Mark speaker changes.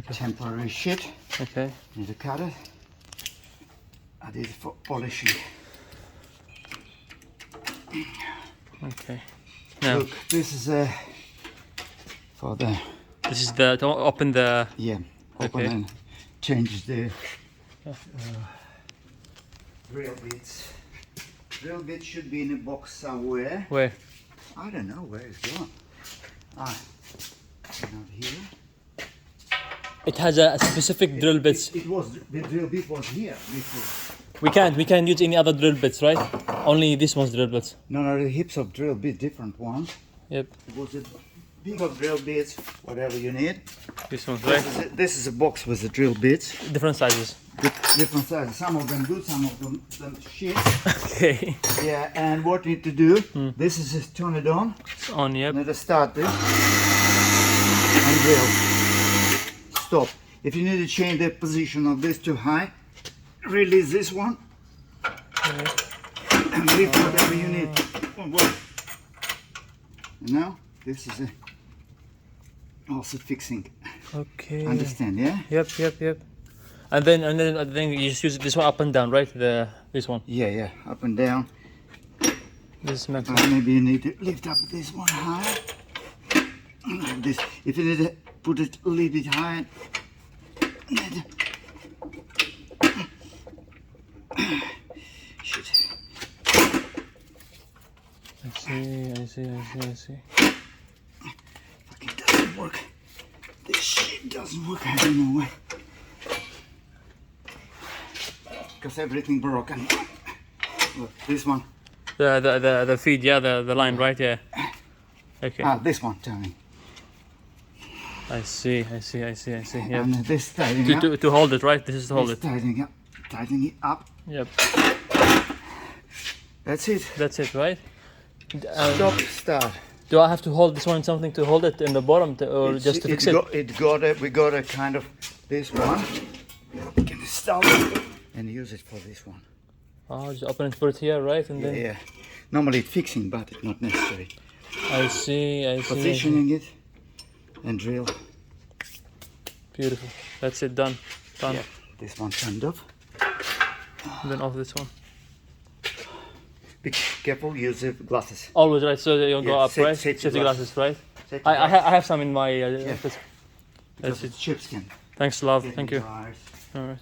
Speaker 1: temporary shit.
Speaker 2: Okay.
Speaker 1: Need to cut it. I did it for polishing.
Speaker 2: Okay. Now
Speaker 1: Look, this is for the
Speaker 2: this is the to open the.
Speaker 1: open
Speaker 2: Okay.
Speaker 1: and change the drill bits. Drill bits should be in a box somewhere.
Speaker 2: Where?
Speaker 1: I don't know where it's gone. Not here.
Speaker 2: It has a specific drill bits.
Speaker 1: It was the drill bit was here before.
Speaker 2: We can't use any other drill bits, right? Only this one's drill bits.
Speaker 1: No, the hips of drill bit different ones.
Speaker 2: Yep.
Speaker 1: It was a bigger drill bits, whatever you need.
Speaker 2: This one's right.
Speaker 1: This is a box with the drill bits.
Speaker 2: Different sizes.
Speaker 1: Different sizes. Some of them good, some of them shit.
Speaker 2: Okay.
Speaker 1: Yeah, and what you need to do, this is just turn it on.
Speaker 2: It's on. Yep.
Speaker 1: Let us start this. And drill. Stop. If you need to change the position of this to high, release this one. And lift whatever you need. And now, this is also fixing.
Speaker 2: Okay.
Speaker 1: Understand, yeah?
Speaker 2: Yep. And then you just use this one up and down, right? This one.
Speaker 1: Yeah, up and down.
Speaker 2: This is meant.
Speaker 1: Maybe you need to lift up this one high. Like this. If you need to put it a little bit higher. Shit.
Speaker 2: I see.
Speaker 1: Fucking doesn't work. This shit doesn't work. I don't know why. Because everything broken. Look, this one.
Speaker 2: The feed, yeah, the line, right? Yeah. Okay.
Speaker 1: This one turning.
Speaker 2: I see. Yep.
Speaker 1: And this tightening up.
Speaker 2: To hold it, right? This is to hold
Speaker 1: This
Speaker 2: it.
Speaker 1: tightening it up.
Speaker 2: Yep.
Speaker 1: That's it.
Speaker 2: That's it, right?
Speaker 1: Stop, start.
Speaker 2: Do I have to hold this one something to hold it in the bottom or just to fix it?
Speaker 1: We got a kind of this one. We can stop it and use it for this one.
Speaker 2: Oh, just open it, put it here, right? And then
Speaker 1: Yeah. Normally it's fixing, but it's not necessary.
Speaker 2: I see.
Speaker 1: Positioning it and drill.
Speaker 2: Beautiful. That's it, done.
Speaker 1: Yeah. This one turned off.
Speaker 2: And then off this one.
Speaker 1: Be careful, use the glasses.
Speaker 2: Always right, so you'll go
Speaker 1: Yeah,
Speaker 2: up, right?
Speaker 1: safety
Speaker 2: glasses, right?
Speaker 1: Safety
Speaker 2: I have some in my.
Speaker 1: Because
Speaker 2: That's it.
Speaker 1: it's chip skin.
Speaker 2: Thanks, love.
Speaker 1: Getting
Speaker 2: Thank you.
Speaker 1: dry.
Speaker 2: All right.